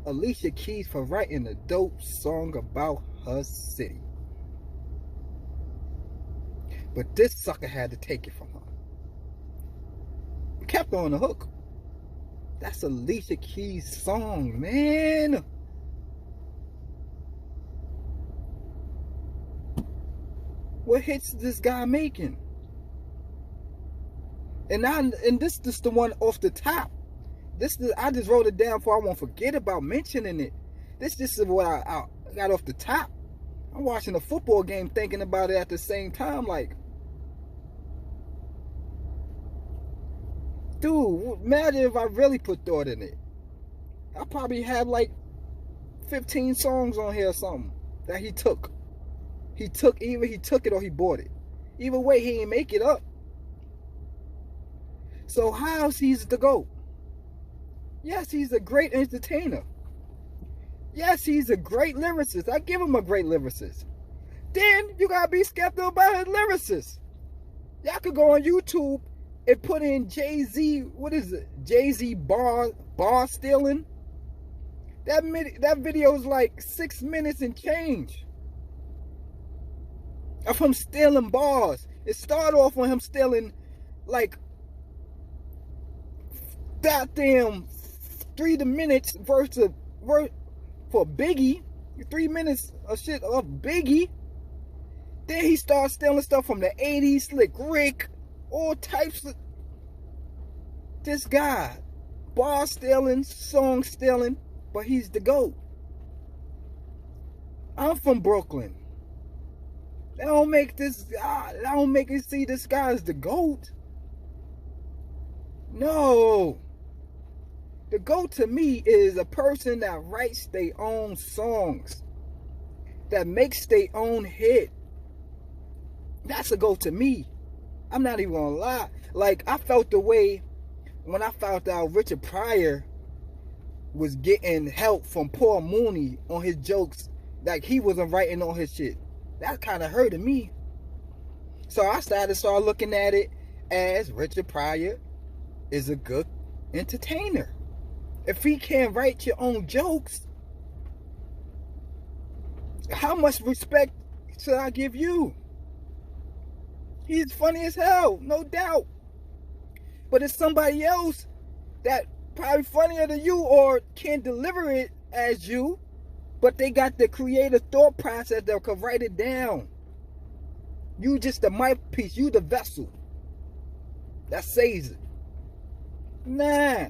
Alicia Keys for writing a dope song about her city. But this sucker had to take it from her. Kept her on the hook. That's Alicia Keys' song, man. What hits this guy making? And this is the one off the top. I just wrote it down for I won't forget about mentioning it. This is what I got off the top. I'm watching a football game thinking about it at the same time, like, dude, imagine if I really put thought in it. I probably have like 15 songs on here or something that he took. Either he took it or he bought it. Either way, he ain't make it up. So how's he's the GOAT? Yes, he's a great entertainer. Yes, he's a great lyricist. I give him a great lyricist. Then you gotta be skeptical about his lyricist. Y'all could go on YouTube and put in Jay-Z, what is it? Jay-Z bar stealing. That video is like 6 minutes and change of him stealing bars. It started off with him stealing like goddamn 3 minutes verse for Biggie, 3 minutes of shit of Biggie. Then he starts stealing stuff from the 80s, Slick Rick, all types of this guy. Bar stealing, song stealing, but he's the GOAT. I'm from Brooklyn. That don't make it see this guy as the GOAT. No. The GOAT to me is a person that writes their own songs, that makes their own hit. That's a GOAT to me. I'm not even gonna lie. Like, I felt the way when I found out Richard Pryor was getting help from Paul Mooney on his jokes, like he wasn't writing on his shit. That kind of hurted me. So I started to start looking at it as Richard Pryor is a good entertainer. If he can't write your own jokes, how much respect should I give you? He's funny as hell, no doubt. But it's somebody else that probably funnier than you or can deliver it as you, but they got the creative thought process that can write it down. You just the mouthpiece, you the vessel that says it. Nah.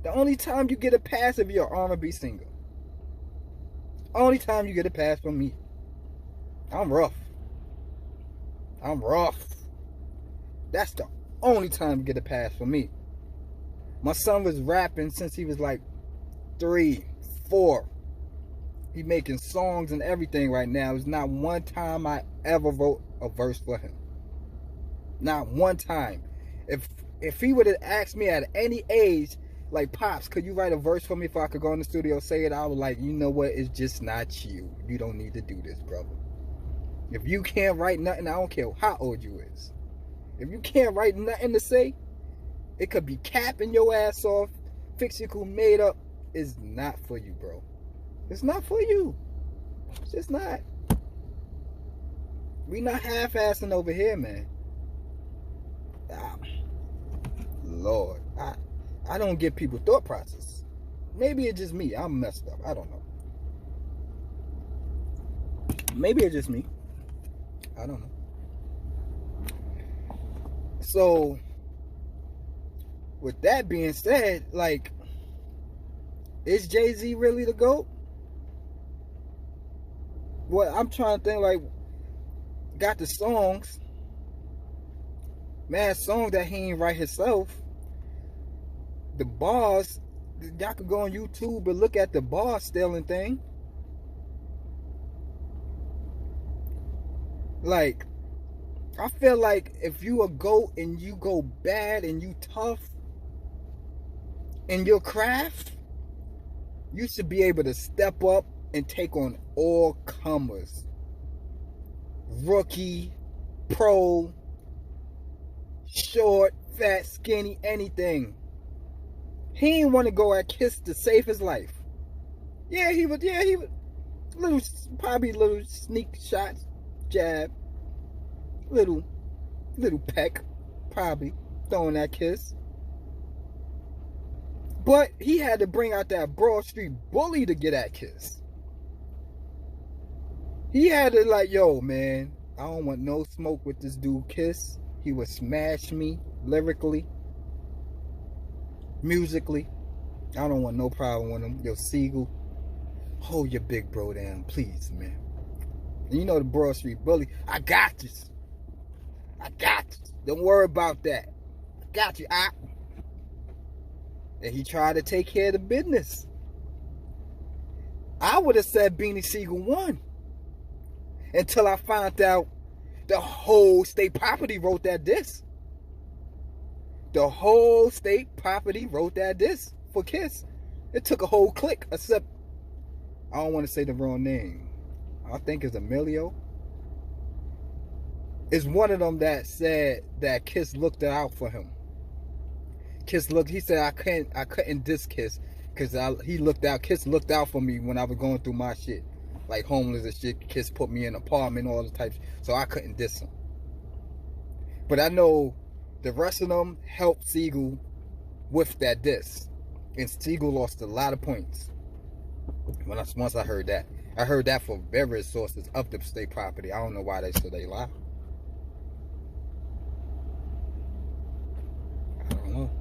The only time you get a pass if you're an R&B singer. Only time you get a pass from me. I'm rough. That's the only time you get a pass from me. My son was rapping since he was like 3, 4. He making songs and everything right now. There's not one time I ever wrote a verse for him. Not one time. If he would have asked me at any age, like, Pops, could you write a verse for me if I could go in the studio say it? I was like, you know what? It's just not you. You don't need to do this, brother. If you can't write nothing, I don't care how old you is. If you can't write nothing to say, it could be capping your ass off, fixical made up. It's not for you, bro. It's not for you. It's just not. We not half-assing over here, man. Lord, I don't get people thought process. Maybe it's just me. I'm messed up. I don't know. Maybe it's just me. I don't know. So, with that being said, like, is Jay-Z really the GOAT? Well, I'm trying to think, like, got the songs. Man, songs that he ain't write himself. The bars, y'all could go on YouTube and look at the bar stealing thing. Like, I feel like if you a GOAT and you go bad and you tough in your craft, you should be able to step up and take on all comers. Rookie, pro, short, fat, skinny, anything. He didn't want to go at Kiss to save his life. Yeah, he was. Yeah, he was. Little, probably little sneak shots, jab, little peck, probably throwing that kiss. But he had to bring out that Broad Street bully to get that kiss. He had to like, yo, man, I don't want no smoke with this dude Kiss. He would smash me lyrically, musically. I don't want no problem with him. Yo, Sigel, hold your big bro down, please, man. And you know the Broad Street bully, I got this. I got this. Don't worry about that. I got you. And he tried to take care of the business. I would have said Beanie Sigel won. Until I found out the whole State Property wrote that diss. The whole State Property wrote that diss for Kiss. It took a whole clique, except I don't want to say the wrong name. I think it's Emilio. It's one of them that said that Kiss looked out for him. He said I couldn't diss Kiss because Kiss looked out for me when I was going through my shit. Like homeless and shit, Kiss put me in an apartment, all the types, so I couldn't diss him. But I know the rest of them helped Sigel with that diss. And Sigel lost a lot of points. Once I heard that from various sources of the State Property. I don't know why they said they lie. I don't know.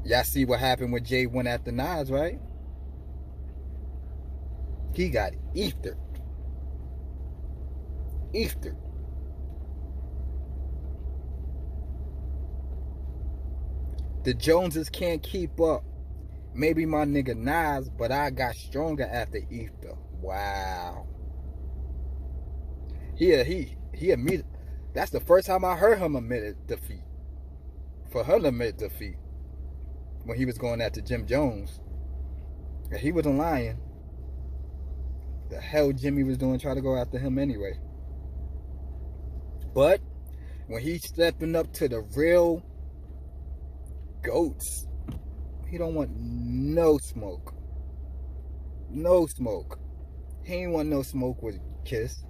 Y'all see what happened when Jay went after Nas, right? He got ethered. The Joneses can't keep up. Maybe my nigga Nas, but I got stronger after Ether. Wow. He admitted. That's the first time I heard him admit defeat. For him to admit defeat. When he was going after Jim Jones. And he wasn't lying. The hell Jimmy was doing trying to go after him anyway. But when he's stepping up to the real goats, he don't want no smoke. No smoke. He ain't want no smoke with Kiss.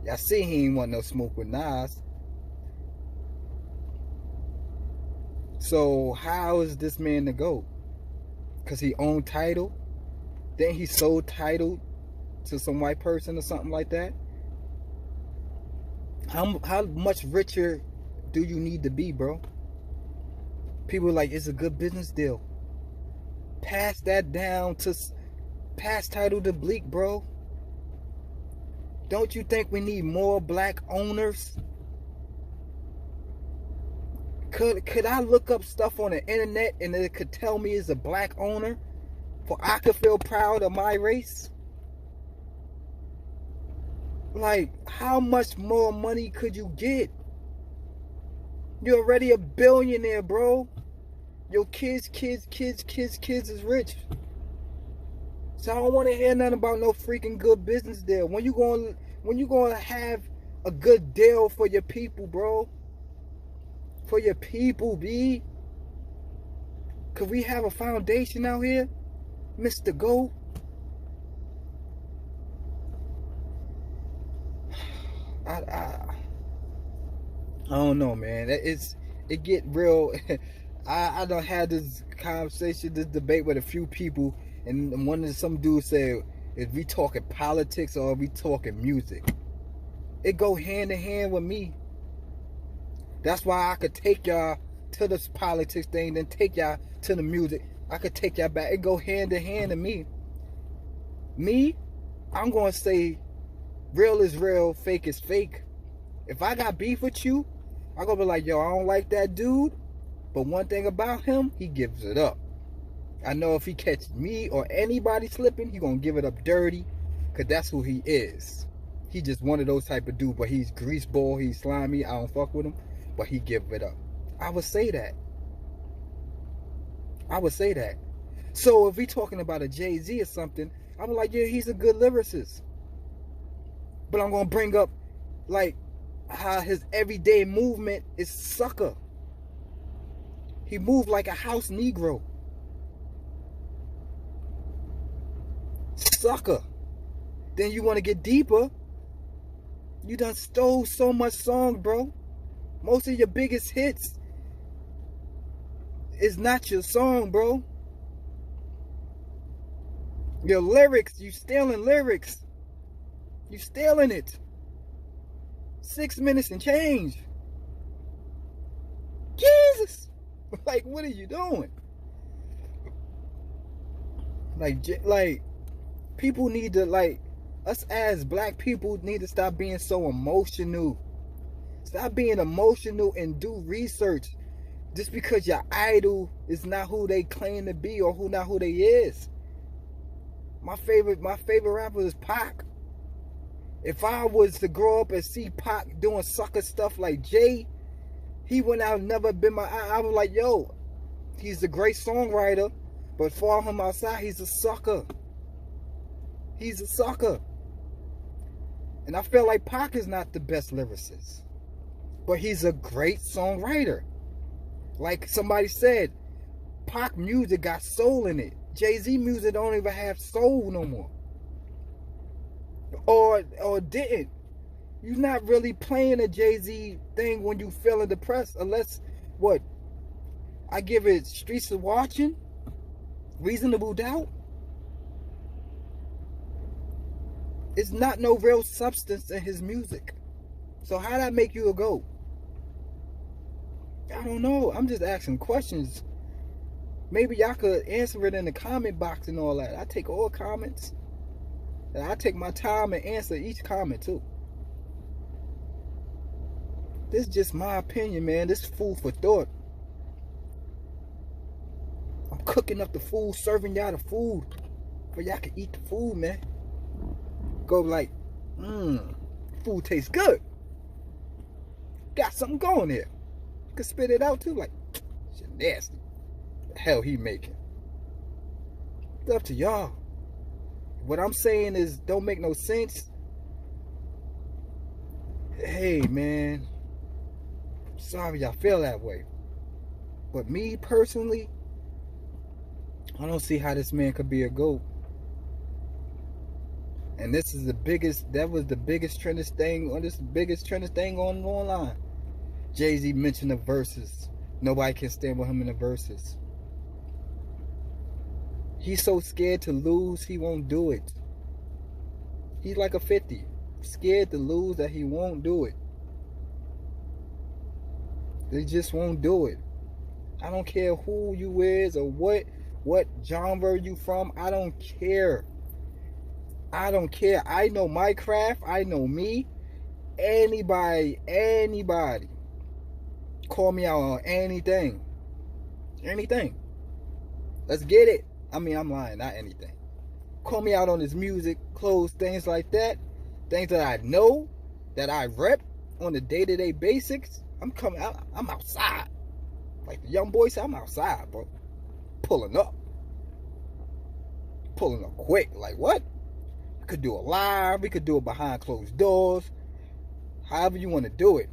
Y'all see he ain't want no smoke with Nas. So how is this man the GOAT? Because he owned Tidal? Then he sold Tidal to some white person or something like that? How much richer do you need to be, bro? People are like, it's a good business deal. Pass Tidal to Bleak, bro. Don't you think we need more black owners? Could I look up stuff on the internet and it could tell me it's a black owner? For I could feel proud of my race? Like, how much more money could you get? You're already a billionaire, bro. Your kids is rich. So I don't want to hear nothing about no freaking good business deal. When you gonna have a good deal for your people, bro? For your people, B. Could we have a foundation out here, Mr. GOAT? I don't know, man. It get real. I done had this conversation, this debate with a few people, and some dude said, "Is we talking politics or are we talking music?" It go hand in hand with me. That's why I could take y'all to this politics thing, then take y'all to the music. I could take y'all back. It go hand in hand to me. Me, I'm gonna say, real is real, fake is fake. If I got beef with you, I'm gonna be like, yo, I don't like that dude, but one thing about him, he gives it up. I know if he catch me or anybody slipping, he gonna give it up dirty, because that's who he is. He just one of those type of dude, but he's greaseball, he's slimy, I don't fuck with him, but he give it up. I would say that. So if we talking about a Jay-Z or something, I'm like, yeah, he's a good lyricist. But I'm gonna bring up like how his everyday movement is sucker. He moved like a house Negro. sucker. Then you want to get deeper. You done stole so much song, bro. Most of your biggest hits is not your song, bro. Your lyrics, you stealing lyrics. You stealing it. 6 minutes and change. Jesus. Like, what are you doing? Like, people need to, like, us as black people need to stop being so emotional. Stop being emotional and do research. Just because your idol is not who they claim to be or not who they is. My favorite rapper is Pac. If I was to grow up and see Pac doing sucker stuff like Jay, he would have never been I was like, yo, he's a great songwriter, but for him outside, he's a sucker. He's a sucker. And I feel like Pac is not the best lyricist, but he's a great songwriter. Like somebody said, Pac music got soul in it. Jay-Z music don't even have soul no more. Or didn't. You're not really playing a Jay-Z thing when you feeling depressed, unless what? I give it Streets of Watching, Reasonable Doubt. It's not no real substance in his music. So how that make you a GOAT? I don't know. I'm just asking questions. Maybe y'all could answer it in the comment box and all that. I take all comments. And I take my time and answer each comment too. This is just my opinion, man. This is food for thought. I'm cooking up the food, serving y'all the food. For y'all can eat the food, man. Go like, food tastes good. Got something going there. You can spit it out too, like, shit nasty. The hell he making? It's up to y'all. What I'm saying is don't make no sense. Hey, man. Sorry I feel that way. But me personally, I don't see how this man could be a GOAT. And this is that was the biggest trending thing on online. Jay-Z mentioned the verses. Nobody can stand with him in the verses. He's so scared to lose, he won't do it. He's like a 50. Scared to lose that he won't do it. They just won't do it. I don't care who you is or what genre you from. I don't care. I don't care. I know my craft. I know me. Anybody. Call me out on anything. Anything. Let's get it. I mean, I'm lying. Not anything. Call me out on his music, clothes, things like that. Things that I know, that I rep on the day-to-day basics. I'm coming out. I'm outside. Like the young boy said, I'm outside, bro. Pulling up. Pulling up quick. Like, what? We could do it live. We could do it behind closed doors. However you want to do it.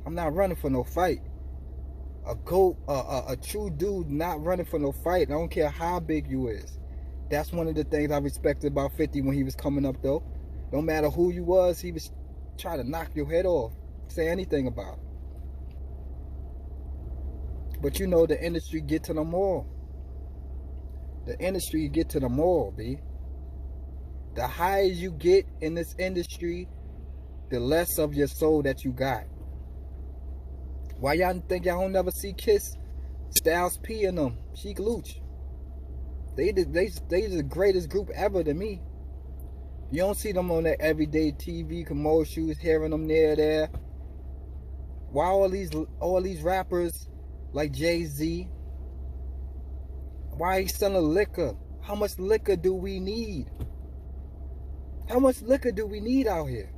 I'm not running for no fight. A true dude not running for no fight. I don't care how big you is. That's one of the things I respected about 50 when he was coming up, though. No matter who you was, he was trying to knock your head off. Say anything about it. But you know, the industry get to them all. The industry get to them all, B. The higher you get in this industry, the less of your soul that you got. Why y'all think y'all don't never see Kiss, Styles P and them, Sheek Louch? They the greatest group ever to me. You don't see them on that everyday TV commercials, hearing them there. Why all these rappers like Jay-Z? Why he selling liquor? How much liquor do we need? How much liquor do we need out here?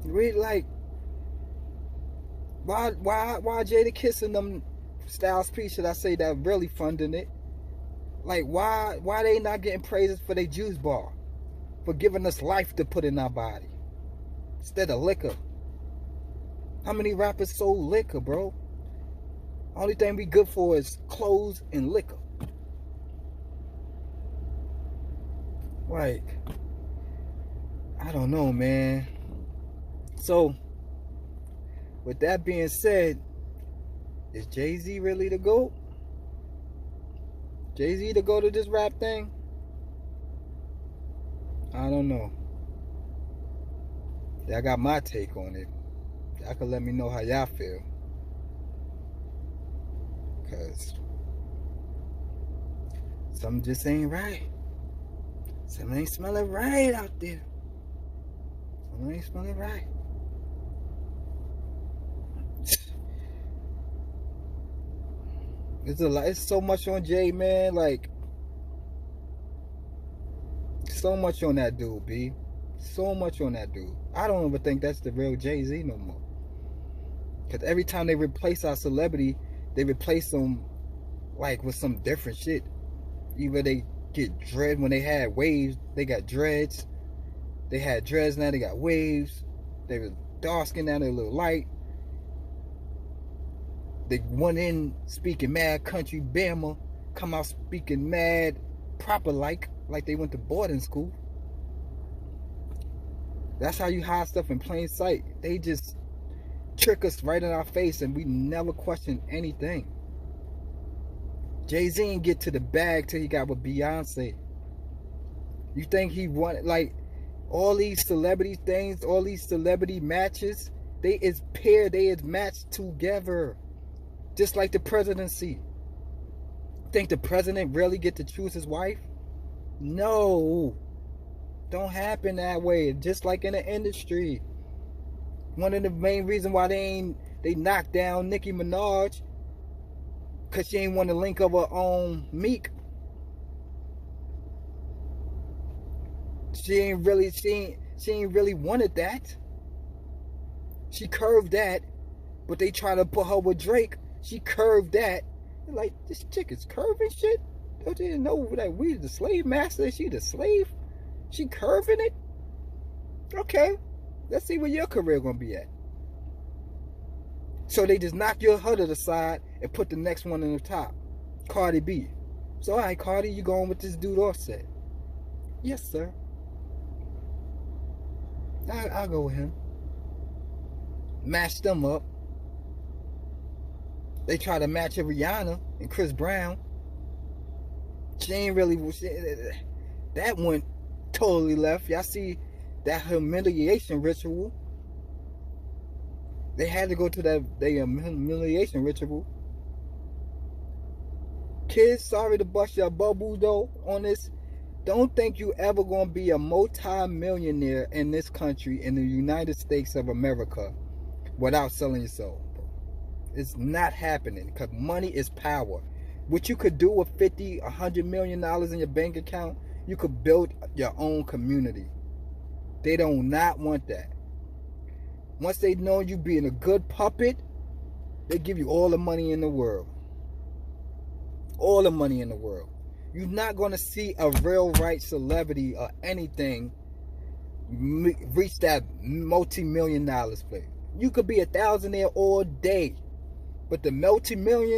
Really, like, why Jada kissing them Styles P, should I say, that really funding it? Like, why they not getting praises for their juice bar? For giving us life to put in our body instead of liquor. How many rappers sold liquor, bro? Only thing we good for is clothes and liquor. Like, I don't know, man. So, with that being said, is Jay-Z really the GOAT? Jay-Z the GOAT of this rap thing? I don't know. I got my take on it. Y'all can let me know how y'all feel. Because something just ain't right. Something ain't smelling right out there. Something ain't smelling right. It's so much on Jay, man. Like, so much on that dude, B. So much on that dude. I don't even think that's the real Jay-Z no more. Because every time they replace our celebrity, they replace them like with some different shit. Either they get dread when they had waves, they got dreads. They had dreads, now they got waves. They were dark skin, now they're a little light. They went in speaking mad country Bama, come out speaking mad proper like they went to boarding school. That's how you hide stuff in plain sight. They just trick us right in our face and we never question anything. Jay-Z didn't get to the bag till he got with Beyonce. You think he wanted, like, all these celebrity things, all these celebrity matches, they is paired, they is matched together. Just like the presidency. Think the president really get to choose his wife? No. Don't happen that way. Just like in the industry. One of the main reasons why they knocked down Nicki Minaj, because she ain't want to link up her own Meek. She ain't really wanted that. She curved that, but they try to put her with Drake. She curved that. They're like, this chick is curving shit? Don't you know that we the slave master? She the slave? She curving it? Okay. Let's see where your career gonna be at. So they just knock your her to the side and put the next one in the top. Cardi B. So, all right, Cardi, you going with this dude Offset? Yes, sir. I'll go with him. Match them up. They try to match Rihanna and Chris Brown. She ain't really... that went totally left. Y'all see that humiliation ritual? They had to go to that humiliation ritual. Kids, sorry to bust your bubble though on this. Don't think you ever gonna be a multi-millionaire in this country, in the United States of America, without selling your soul. It's not happening, because money is power. What you could do with $50, $100 million in your bank account, you could build your own community. They do not want that. Once they know you being a good puppet, they give you all the money in the world. All the money in the world. You're not going to see a real right celebrity or anything reach that multi-million dollars play. You could be a thousandaire all day, but the multi-million